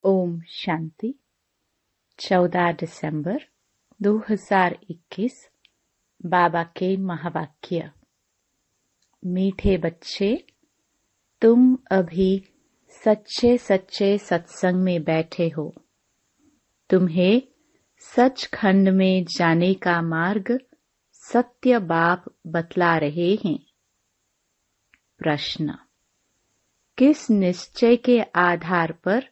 ओम शांति। 14 दिसंबर 2021। बाबा के महावाक्य। मीठे बच्चे, तुम अभी सच्चे सच्चे सत्संग में बैठे हो। तुम्हें सचखंड में जाने का मार्ग सत्य बाप बतला रहे हैं। प्रश्न: किस निश्चय के आधार पर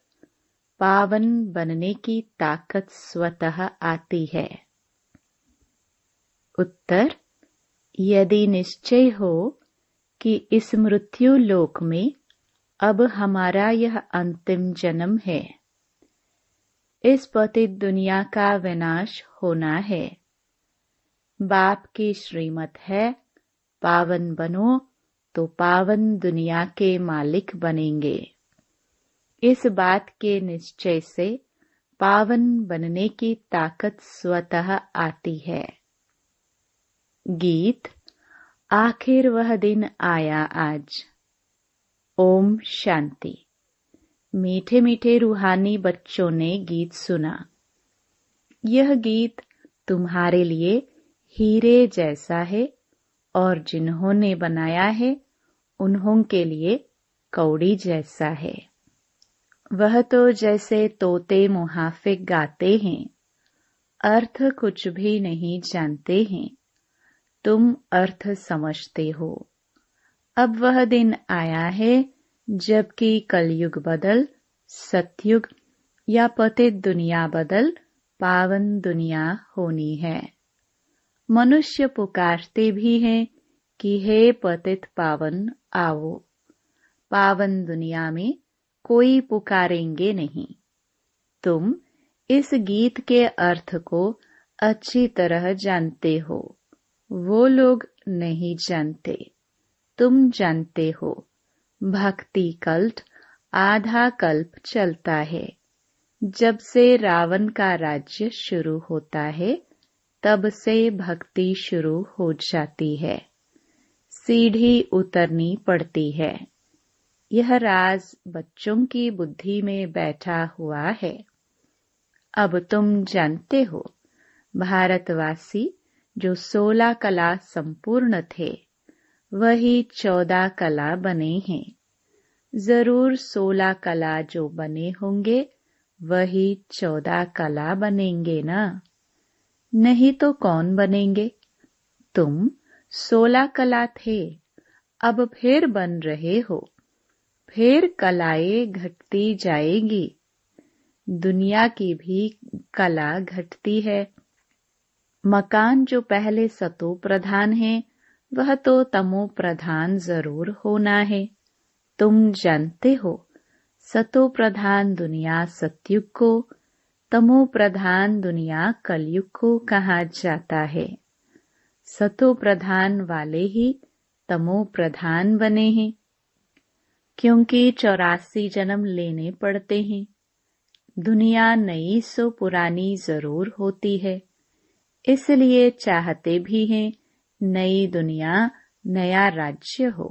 पावन बनने की ताकत स्वतः आती है? उत्तर: यदि निश्चय हो कि इस मृत्यु लोक में अब हमारा यह अंतिम जन्म है, इस पतित दुनिया का विनाश होना है, बाप की श्रीमत है पावन बनो तो पावन दुनिया के मालिक बनेंगे। इस बात के निश्चय से पावन बनने की ताकत स्वतः आती है। गीत: आखिर वह दिन आया आज। ओम शांति। मीठे मीठे रूहानी बच्चों ने गीत सुना। यह गीत तुम्हारे लिए हीरे जैसा है और जिन्होंने बनाया है उन्हों के लिए कौड़ी जैसा है। वह तो जैसे तोते मुहाफिक गाते हैं, अर्थ कुछ भी नहीं जानते हैं, तुम अर्थ समझते हो। अब वह दिन आया है जबकि कलयुग बदल सतयुग या पतित दुनिया बदल पावन दुनिया होनी है। मनुष्य पुकारते भी हैं कि हे पतित पावन आओ। पावन दुनिया में कोई पुकारेंगे नहीं। तुम इस गीत के अर्थ को अच्छी तरह जानते हो, वो लोग नहीं जानते, तुम जानते हो। भक्ति कल्प आधा कल्प चलता है। जब से रावण का राज्य शुरू होता है तब से भक्ति शुरू हो जाती है, सीढ़ी उतरनी पड़ती है। यह राज बच्चों की बुद्धि में बैठा हुआ है। अब तुम जानते हो, भारतवासी जो 16 कला संपूर्ण थे वही 14 कला बने हैं। जरूर 16 कला जो बने होंगे वही 14 कला बनेंगे ना? नहीं तो कौन बनेंगे? तुम 16 कला थे, अब फिर बन रहे हो, फिर कलाएं घटती जाएगी। दुनिया की भी कला घटती है। मकान जो पहले सतो प्रधान है वह तो तमो प्रधान जरूर होना है। तुम जानते हो, सतो प्रधान दुनिया सतयुग को, तमो प्रधान दुनिया कलयुग को कहा जाता है। सतो प्रधान वाले ही तमो प्रधान बने हैं, क्योंकि 84 जन्म लेने पड़ते हैं। दुनिया नई सो पुरानी जरूर होती है, इसलिए चाहते भी हैं नई दुनिया नया राज्य हो।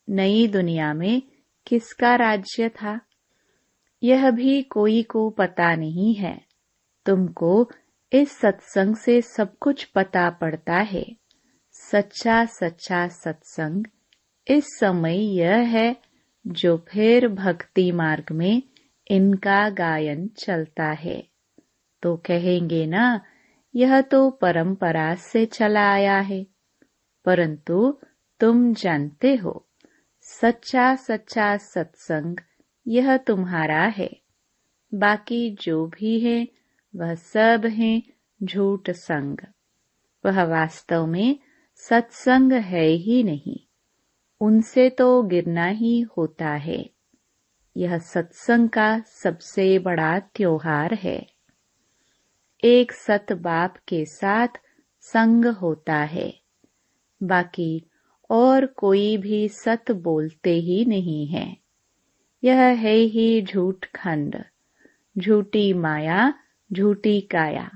नई दुनिया में किसका राज्य था यह भी कोई को पता नहीं है। तुमको इस सत्संग से सब कुछ पता पड़ता है। सच्चा सच्चा सत्संग इस समय यह है जो फिर भक्ति मार्ग में इनका गायन चलता है। तो कहेंगे ना, यह तो परंपरा से चला आया है। परंतु तुम जानते हो, सच्चा सच्चा सत्संग यह तुम्हारा है। बाकी जो भी है वह सब है झूठ संग। वह वास्तव में सत्संग है ही नहीं, उनसे तो गिरना ही होता है। यह सत्संग का सबसे बड़ा त्योहार है। एक सत बाप के साथ संग होता है, बाकी और कोई भी सत बोलते ही नहीं है। यह है ही झूठ खंड, झूठी माया, झूठी काया।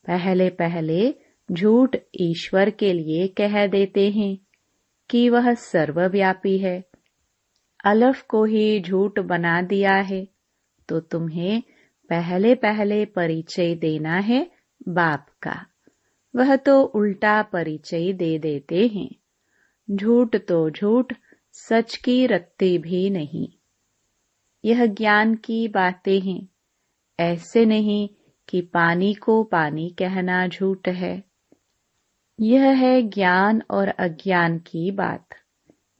पहले पहले झूठ ईश्वर के लिए कह देते हैं कि वह सर्वव्यापी है। अलफ को ही झूठ बना दिया है, तो तुम्हें पहले पहले परिचय देना है बाप का। वह तो उल्टा परिचय दे देते हैं। झूठ तो झूठ, सच की रत्ती भी नहीं। यह ज्ञान की बातें हैं। ऐसे नहीं कि पानी को पानी कहना झूठ है। यह है ज्ञान और अज्ञान की बात।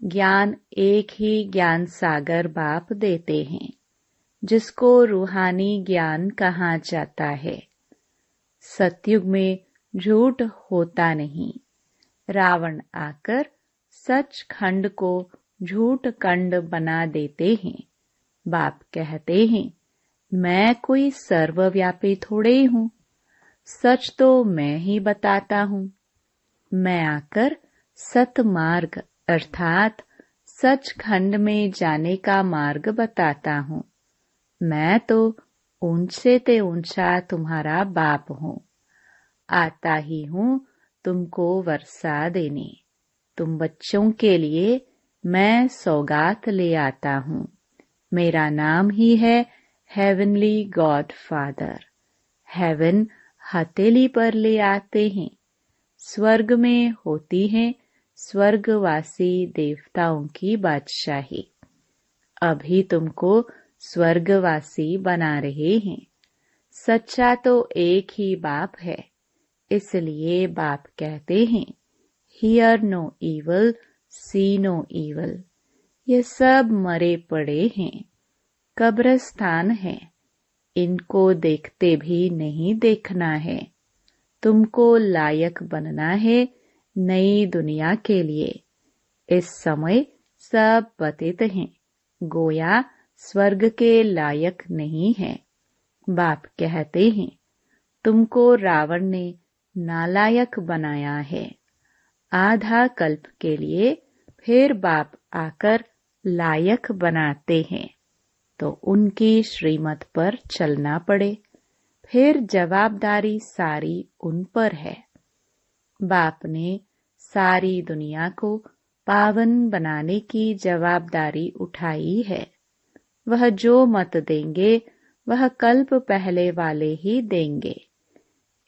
ज्ञान एक ही ज्ञान सागर बाप देते हैं, जिसको रूहानी ज्ञान कहा जाता है। सतयुग में झूठ होता नहीं। रावण आकर सचखंड को झूठ खंड बना देते हैं। बाप कहते हैं, मैं कोई सर्वव्यापी थोड़े हूँ। सच तो मैं ही बताता हूँ। मैं आकर सतमार्ग अर्थात सचखंड में जाने का मार्ग बताता हूँ। मैं तो ऊंचे ते ऊंचा तुम्हारा बाप हूँ। आता ही हूँ तुमको वर्षा देने। तुम बच्चों के लिए मैं सौगात ले आता हूँ। मेरा नाम ही है हेवनली गॉड फादर। हेवन हथेली पर ले आते हैं। स्वर्ग में होती है स्वर्गवासी देवताओं की बादशाही। अभी तुमको स्वर्गवासी बना रहे हैं। सच्चा तो एक ही बाप है। इसलिए बाप कहते हैं, hear no evil, see no evil. ये सब मरे पड़े हैं, कब्रस्तान है। इनको देखते भी नहीं देखना है। तुमको लायक बनना है नई दुनिया के लिए। इस समय सब पतित हैं, गोया स्वर्ग के लायक नहीं है। बाप कहते हैं, तुमको रावण ने नालायक बनाया है। आधा कल्प के लिए फिर बाप आकर लायक बनाते हैं, तो उनकी श्रीमत पर चलना पड़े। फिर जवाबदारी सारी उन पर है। बाप ने सारी दुनिया को पावन बनाने की जवाबदारी उठाई है। वह जो मत देंगे वह कल्प पहले वाले ही देंगे।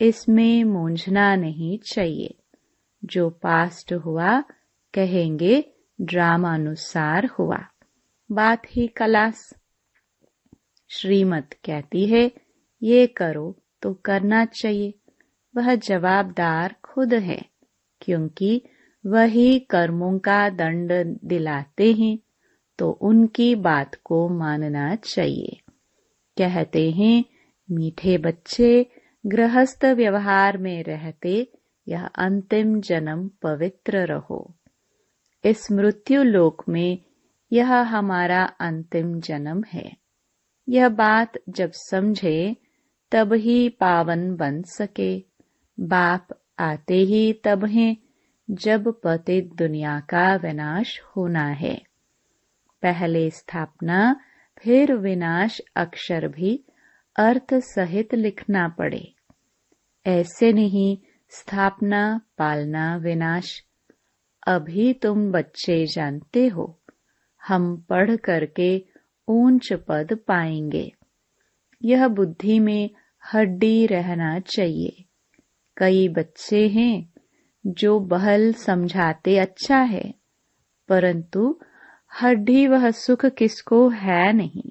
इसमें मूंझना नहीं चाहिए। जो पास्ट हुआ कहेंगे ड्रामानुसार हुआ। बात ही कलास। श्रीमत कहती है ये करो तो करना चाहिए। वह जवाबदार खुद है, क्योंकि वही कर्मों का दंड दिलाते हैं, तो उनकी बात को मानना चाहिए। कहते हैं, मीठे बच्चे गृहस्थ व्यवहार में रहते यह अंतिम जन्म पवित्र रहो। इस मृत्यु लोक में यह हमारा अंतिम जन्म है। यह बात जब समझे तब ही पावन बन सके। बाप आते ही तब हैं जब पतित दुनिया का विनाश होना है। पहले स्थापना फिर विनाश अक्षर भी अर्थ सहित लिखना पड़े। ऐसे नहीं स्थापना पालना विनाश। अभी तुम बच्चे जानते हो, हम पढ़ करके ऊंच पद पाएंगे। यह बुद्धि में हड्डी रहना चाहिए। कई बच्चे हैं जो बहल समझाते अच्छा है, परंतु हड्डी वह सुख किसको है नहीं।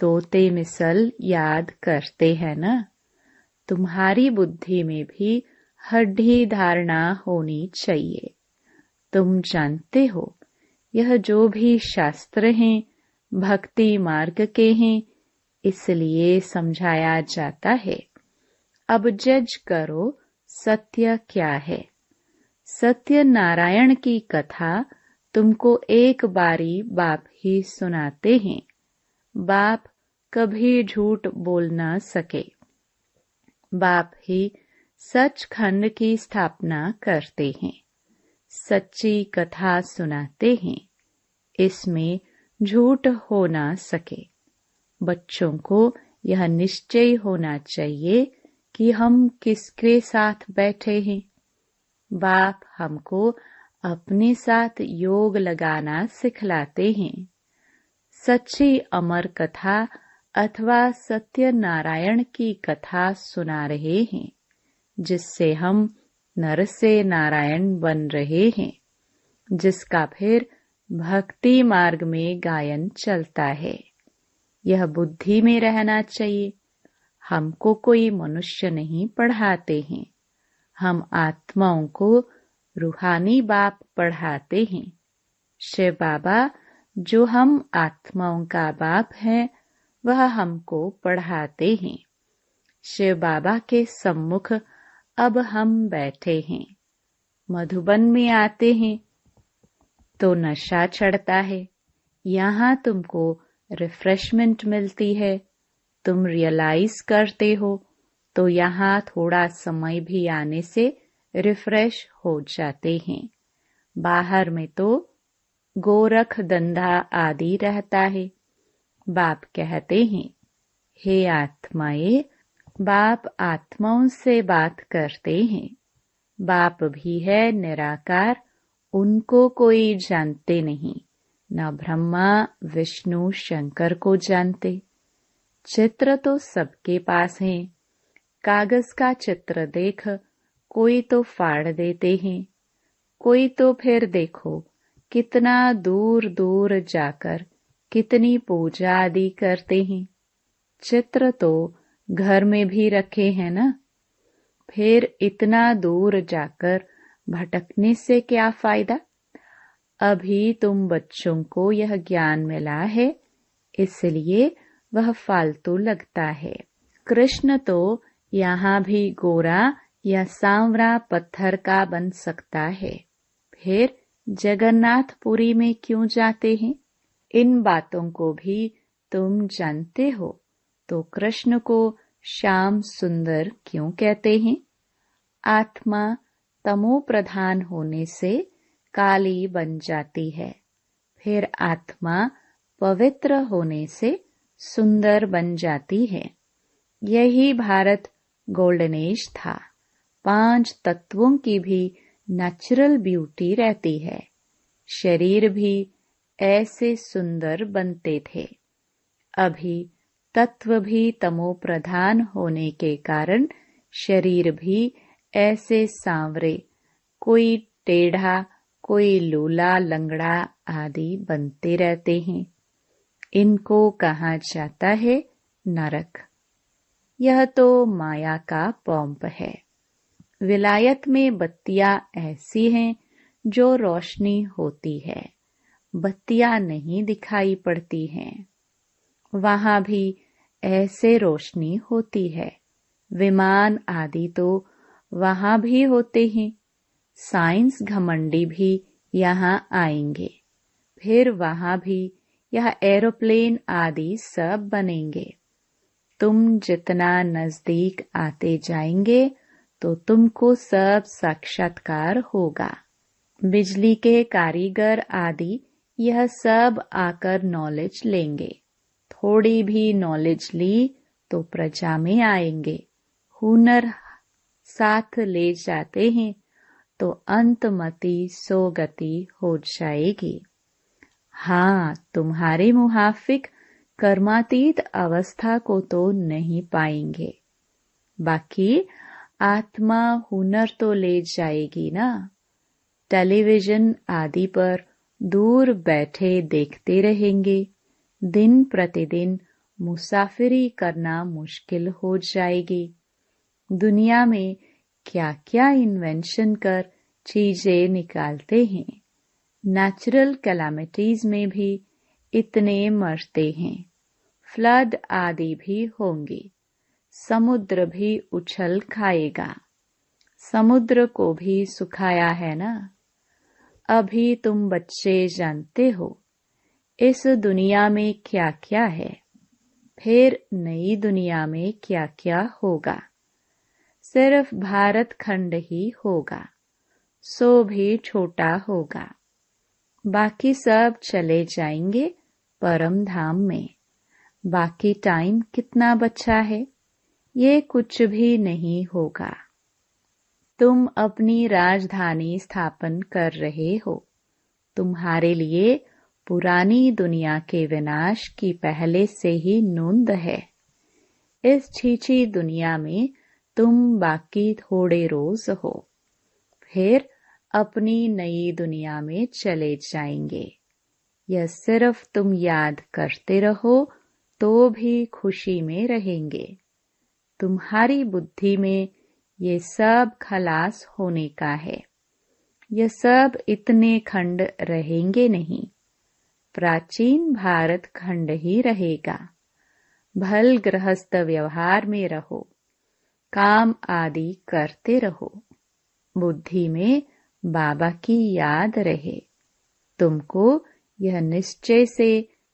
तोते मिसल याद करते हैं न। तुम्हारी बुद्धि में भी हड्डी धारणा होनी चाहिए। तुम जानते हो, यह जो भी शास्त्र हैं भक्ति मार्ग के हैं, इसलिए समझाया जाता है। अब जज करो सत्य क्या है। सत्य नारायण की कथा तुमको एक बारी बाप ही सुनाते हैं। बाप कभी झूठ बोल न सके। बाप ही सचखंड की स्थापना करते हैं, सच्ची कथा सुनाते हैं। इसमें झूठ हो ना सके। बच्चों को यह निश्चय होना चाहिए कि हम किसके साथ बैठे हैं। बाप हमको अपने साथ योग लगाना सिखलाते हैं। सच्ची अमर कथा अथवा सत्यनारायण की कथा सुना रहे हैं, जिससे हम नर से नारायण बन रहे हैं, जिसका फिर भक्ति मार्ग में गायन चलता है। यह बुद्धि में रहना चाहिए। हमको कोई मनुष्य नहीं पढ़ाते हैं, हम आत्माओं को रूहानी बाप पढ़ाते हैं। शिव बाबा जो हम आत्माओं का बाप है, वह हमको पढ़ाते हैं। शिव बाबा के सम्मुख अब हम बैठे हैं। मधुबन में आते हैं तो नशा चढ़ता है। यहाँ तुमको रिफ्रेशमेंट मिलती है। तुम रियलाइज करते हो तो यहाँ थोड़ा समय भी आने से रिफ्रेश हो जाते हैं। बाहर में तो गोरख धंधा आदि रहता है। बाप कहते हैं, हे आत्माएं, बाप आत्माओं से बात करते हैं। बाप भी है निराकार, उनको कोई जानते नहीं, न ब्रह्मा विष्णु शंकर को जानते। चित्र तो सबके पास है। कागज का चित्र देख कोई तो फाड़ देते हैं, कोई तो फिर देखो कितना दूर दूर जाकर कितनी पूजा आदि करते हैं। चित्र तो घर में भी रखे हैं ना, फिर इतना दूर जाकर भटकने से क्या फायदा। अभी तुम बच्चों को यह ज्ञान मिला है, इसलिए वह फालतू लगता है। कृष्ण तो यहाँ भी गोरा या सांवरा पत्थर का बन सकता है, फिर जगन्नाथपुरी में क्यों जाते हैं। इन बातों को भी तुम जानते हो तो कृष्ण को श्याम सुंदर क्यों कहते हैं। आत्मा तमो प्रधान होने से काली बन जाती है, फिर आत्मा पवित्र होने से सुंदर बन जाती है। यही भारत गोल्डन एज था। 5 तत्वों की भी नेचुरल ब्यूटी रहती है। शरीर भी ऐसे सुंदर बनते थे। अभी तत्व भी तमो प्रधान होने के कारण शरीर भी ऐसे सांवरे, कोई टेढ़ा, कोई लूला लंगड़ा आदि बनते रहते हैं। इनको कहा जाता है नरक। यह तो माया का पंप है। विलायत में बत्तियां ऐसी हैं जो रोशनी होती है, बत्तियां नहीं दिखाई पड़ती हैं। वहां भी ऐसे रोशनी होती है। विमान आदि तो वहां भी होते हैं। साइंस घमंडी भी यहाँ आएंगे, फिर वहां भी यह एरोप्लेन आदि सब बनेंगे। तुम जितना नजदीक आते जाएंगे तो तुमको सब साक्षात्कार होगा। बिजली के कारीगर आदि यह सब आकर नॉलेज लेंगे। थोड़ी भी नॉलेज ली तो प्रजा में आएंगे। हुनर साथ ले जाते हैं तो अंतमति सोगति हो जाएगी। हाँ, तुम्हारे मुहाफिक कर्मातीत अवस्था को तो नहीं पाएंगे। बाकी आत्मा हुनर तो ले जाएगी ना। टेलीविजन आदि पर दूर बैठे देखते रहेंगे। दिन प्रतिदिन मुसाफिरी करना मुश्किल हो जाएगी। दुनिया में क्या क्या इन्वेंशन कर चीजें निकालते हैं। नेचुरल कैलामिटीज में भी इतने मरते हैं। फ्लड आदि भी होंगे। समुद्र भी उछल खाएगा। समुद्र को भी सुखाया है ना। अभी तुम बच्चे जानते हो इस दुनिया में क्या क्या है, फिर नई दुनिया में क्या क्या होगा। सिर्फ भारत खंड ही होगा, सो भी छोटा होगा। बाकी सब चले जाएंगे परम धाम में। बाकी टाइम कितना बचा है, ये कुछ भी नहीं होगा। तुम अपनी राजधानी स्थापन कर रहे हो। तुम्हारे लिए पुरानी दुनिया के विनाश की पहले से ही नोंद है। इस छीछी दुनिया में तुम बाकी थोड़े रोज हो, फिर अपनी नई दुनिया में चले जाएंगे। यह सिर्फ तुम याद करते रहो तो भी खुशी में रहेंगे। तुम्हारी बुद्धि में ये सब खलास होने का है। यह सब इतने खंड रहेंगे नहीं, प्राचीन भारत खंड ही रहेगा। भल गृहस्थ व्यवहार में रहो, काम आदि करते रहो। बुद्धि में बाबा की याद रहे। तुमको यह निश्चय से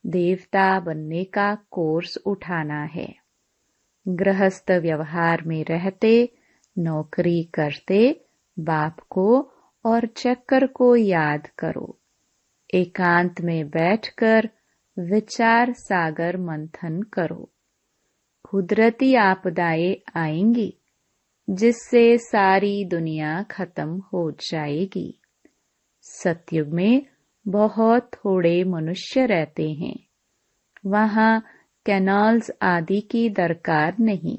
देवता बनने का कोर्स उठाना है। गृहस्थ व्यवहार में रहते, नौकरी करते बाप को और चक्कर को याद करो। एकांत में बैठकर विचार सागर मंथन करो। कुदरती आपदाएं आएंगी जिससे सारी दुनिया खत्म हो जाएगी। सतयुग में बहुत थोड़े मनुष्य रहते हैं। वहां कैनाल्स आदि की दरकार नहीं।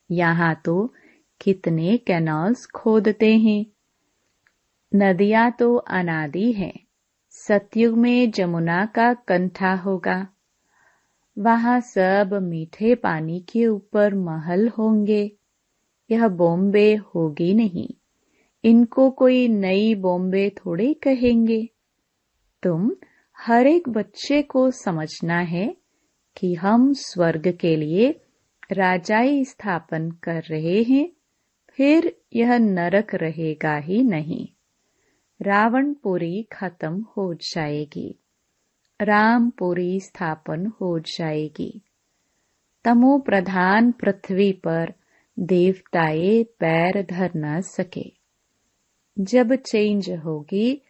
यहाँ तो कितने कैनाल्स खोदते हैं। नदियां तो अनादि हैं। सतयुग में जमुना का कंठा होगा। वहां सब मीठे पानी के ऊपर महल होंगे। यह बॉम्बे होगी नहीं। इनको कोई नई बॉम्बे थोड़े कहेंगे। तुम हर एक बच्चे को समझना है कि हम स्वर्ग के लिए राजाई स्थापन कर रहे हैं, फिर यह नरक रहेगा ही नहीं। रावणपुरी खत्म हो जाएगी, रामपुरी स्थापन हो जाएगी। तमो प्रधान पृथ्वी पर देवताए पैर धर न सके। जब चेंज होगी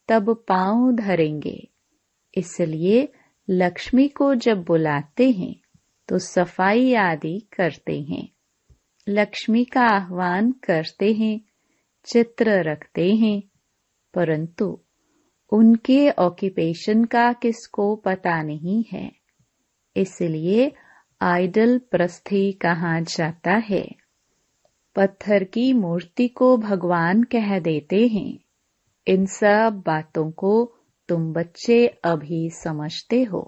तब पांव धरेंगे। इसलिए लक्ष्मी को जब बुलाते हैं तो सफाई आदि करते हैं। लक्ष्मी का आह्वान करते हैं, चित्र रखते हैं, परंतु उनके ऑक्यूपेशन का किसको पता नहीं है। इसलिए आइडल प्रस्थि कहा जाता है। पत्थर की मूर्ति को भगवान कह देते हैं। इन सब बातों को तुम बच्चे अभी समझते हो।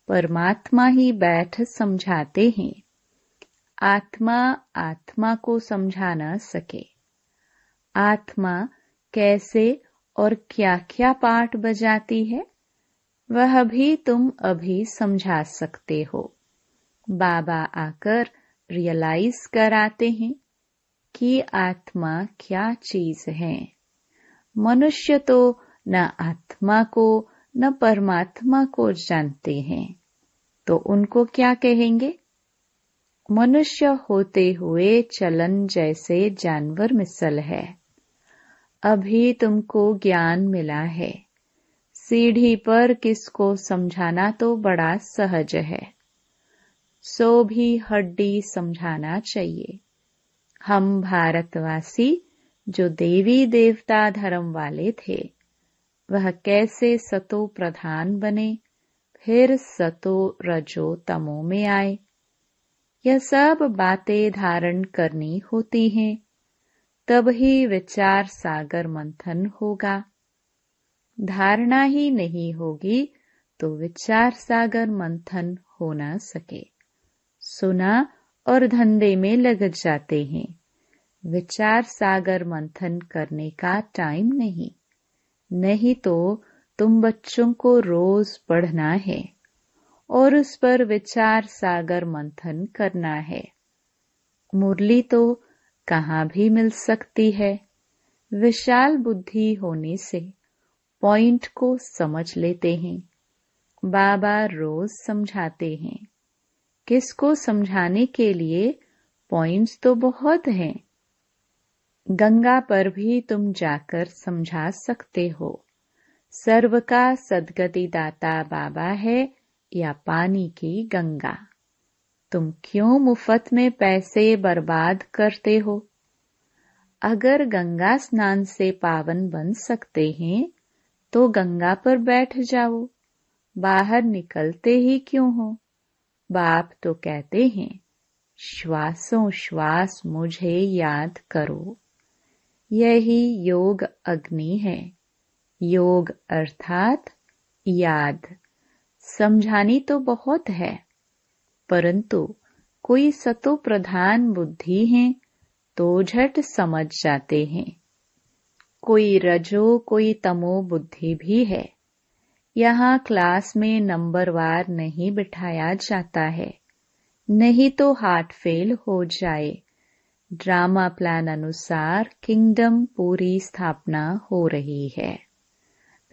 परमात्मा ही बैठ समझाते हैं। आत्मा आत्मा को समझा न सके। आत्मा कैसे और क्या क्या पार्ट बजाती है, वह भी तुम अभी समझा सकते हो। बाबा आकर रियलाइज कराते हैं कि आत्मा क्या चीज है। मनुष्य तो न आत्मा को न परमात्मा को जानते हैं, तो उनको क्या कहेंगे। मनुष्य होते हुए चलन जैसे जानवर मिसल है। अभी तुमको ज्ञान मिला है। सीढ़ी पर किसको समझाना तो बड़ा सहज है। सो भी हड्डी समझाना चाहिए। हम भारतवासी जो देवी देवता धर्म वाले थे, वह कैसे सतो प्रधान बने, फिर सतो रजो तमो में आए। यह सब बातें धारण करनी होती हैं, तब ही विचार सागर मंथन होगा। धारणा ही नहीं होगी तो विचार सागर मंथन हो न सके। सुना और धंधे में लग जाते हैं। विचार सागर मंथन करने का टाइम नहीं। नहीं तो तुम बच्चों को रोज पढ़ना है और उस पर विचार सागर मंथन करना है। मुरली तो कहाँ भी मिल सकती है। विशाल बुद्धि होने से पॉइंट को समझ लेते हैं। बाबा रोज समझाते हैं। किसको समझाने के लिए पॉइंट्स तो बहुत हैं। गंगा पर भी तुम जाकर समझा सकते हो। सर्व का सद्गति दाता बाबा है या पानी की गंगा। तुम क्यों मुफ्त में पैसे बर्बाद करते हो। अगर गंगा स्नान से पावन बन सकते हैं तो गंगा पर बैठ जाओ, बाहर निकलते ही क्यों हो। बाप तो कहते हैं, श्वासों श्वास मुझे याद करो। यही योग अग्नि है। योग अर्थात याद। समझानी तो बहुत है, परंतु कोई सतो प्रधान बुद्धि है तो झट समझ जाते हैं। कोई रजो कोई तमो बुद्धि भी है। यहाँ क्लास में नंबरवार नहीं बिठाया जाता है, नहीं तो हार्ट फेल हो जाए। ड्रामा प्लान अनुसार किंगडम पूरी स्थापना हो रही है।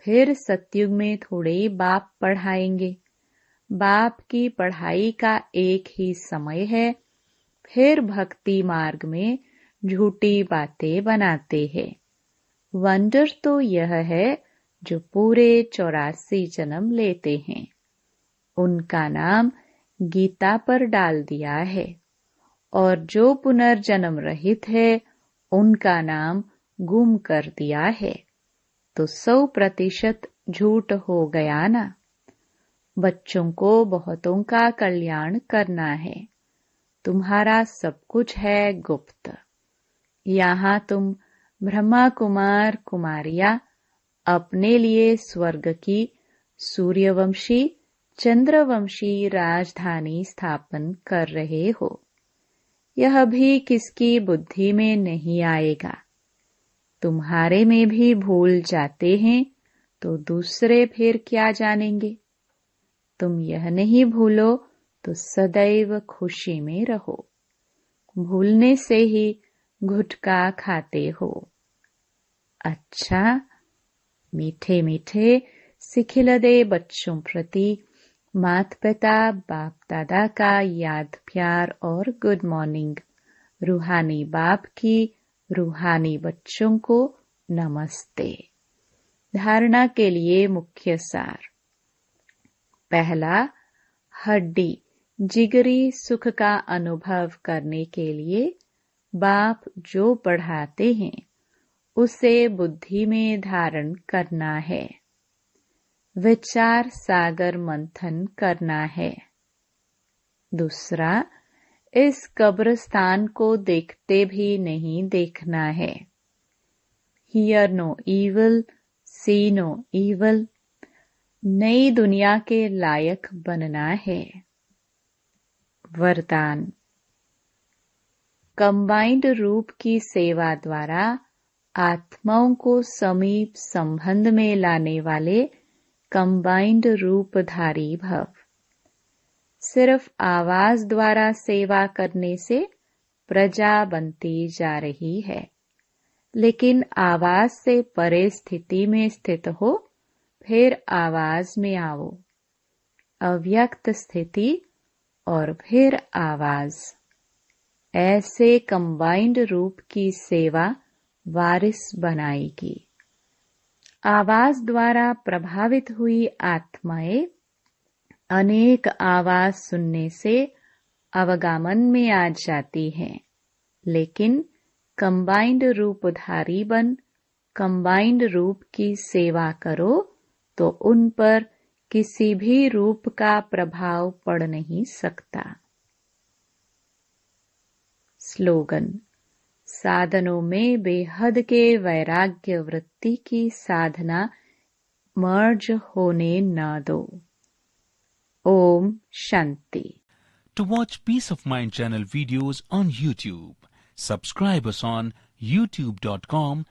फिर सतयुग में थोड़े बाप पढ़ाएंगे। बाप की पढ़ाई का एक ही समय है। फिर भक्ति मार्ग में झूठी बातें बनाते हैं। वंडर तो यह है जो पूरे 84 जन्म लेते हैं, उनका नाम गीता पर डाल दिया है, और जो पुनर्जन्म रहित है उनका नाम गुम कर दिया है। तो 100% झूठ हो गया ना। बच्चों को बहुतों का कल्याण करना है। तुम्हारा सब कुछ है गुप्त। यहाँ तुम ब्रह्मा कुमार कुमारियां अपने लिए स्वर्ग की सूर्यवंशी चंद्रवंशी राजधानी स्थापन कर रहे हो। यह भी किसकी बुद्धि में नहीं आएगा। तुम्हारे में भी भूल जाते हैं तो दूसरे फिर क्या जानेंगे। तुम यह नहीं भूलो तो सदैव खुशी में रहो। भूलने से ही गुटखा खाते हो। अच्छा, मीठे मीठे सिखिलदे बच्चों प्रति माता पिता बाप दादा का याद प्यार और गुड मॉर्निंग। रूहानी बाप की रूहानी बच्चों को नमस्ते। धारणा के लिए मुख्य सार। पहला, हड्डी जिगरी सुख का अनुभव करने के लिए बाप जो पढ़ाते हैं उसे बुद्धि में धारण करना है। विचार सागर मंथन करना है। दूसरा, इस कब्रिस्तान को देखते भी नहीं देखना है। Hear no evil, see no evil. नई दुनिया के लायक बनना है। वरदान। कंबाइंड रूप की सेवा द्वारा आत्माओं को समीप संबंध में लाने वाले कंबाइंड रूपधारी भव। सिर्फ आवाज द्वारा सेवा करने से प्रजा बनती जा रही है, लेकिन आवाज से परे स्थिति में स्थित हो, फिर आवाज में आओ। अव्यक्त स्थिति और फिर आवाज। ऐसे कंबाइंड रूप की सेवा वारिस बनाएगी। आवाज द्वारा प्रभावित हुई आत्माएं अनेक आवाज सुनने से अवगामन में आ जाती हैं, लेकिन कंबाइंड रूपधारी बन कंबाइंड रूप की सेवा करो तो उन पर किसी भी रूप का प्रभाव पड़ नहीं सकता। स्लोगन। साधनों में बेहद के वैराग्य वृत्ति की साधना मर्ज होने न दो। Om Shanti. To watch Peace of Mind channel videos on YouTube, subscribe us on youtube.com/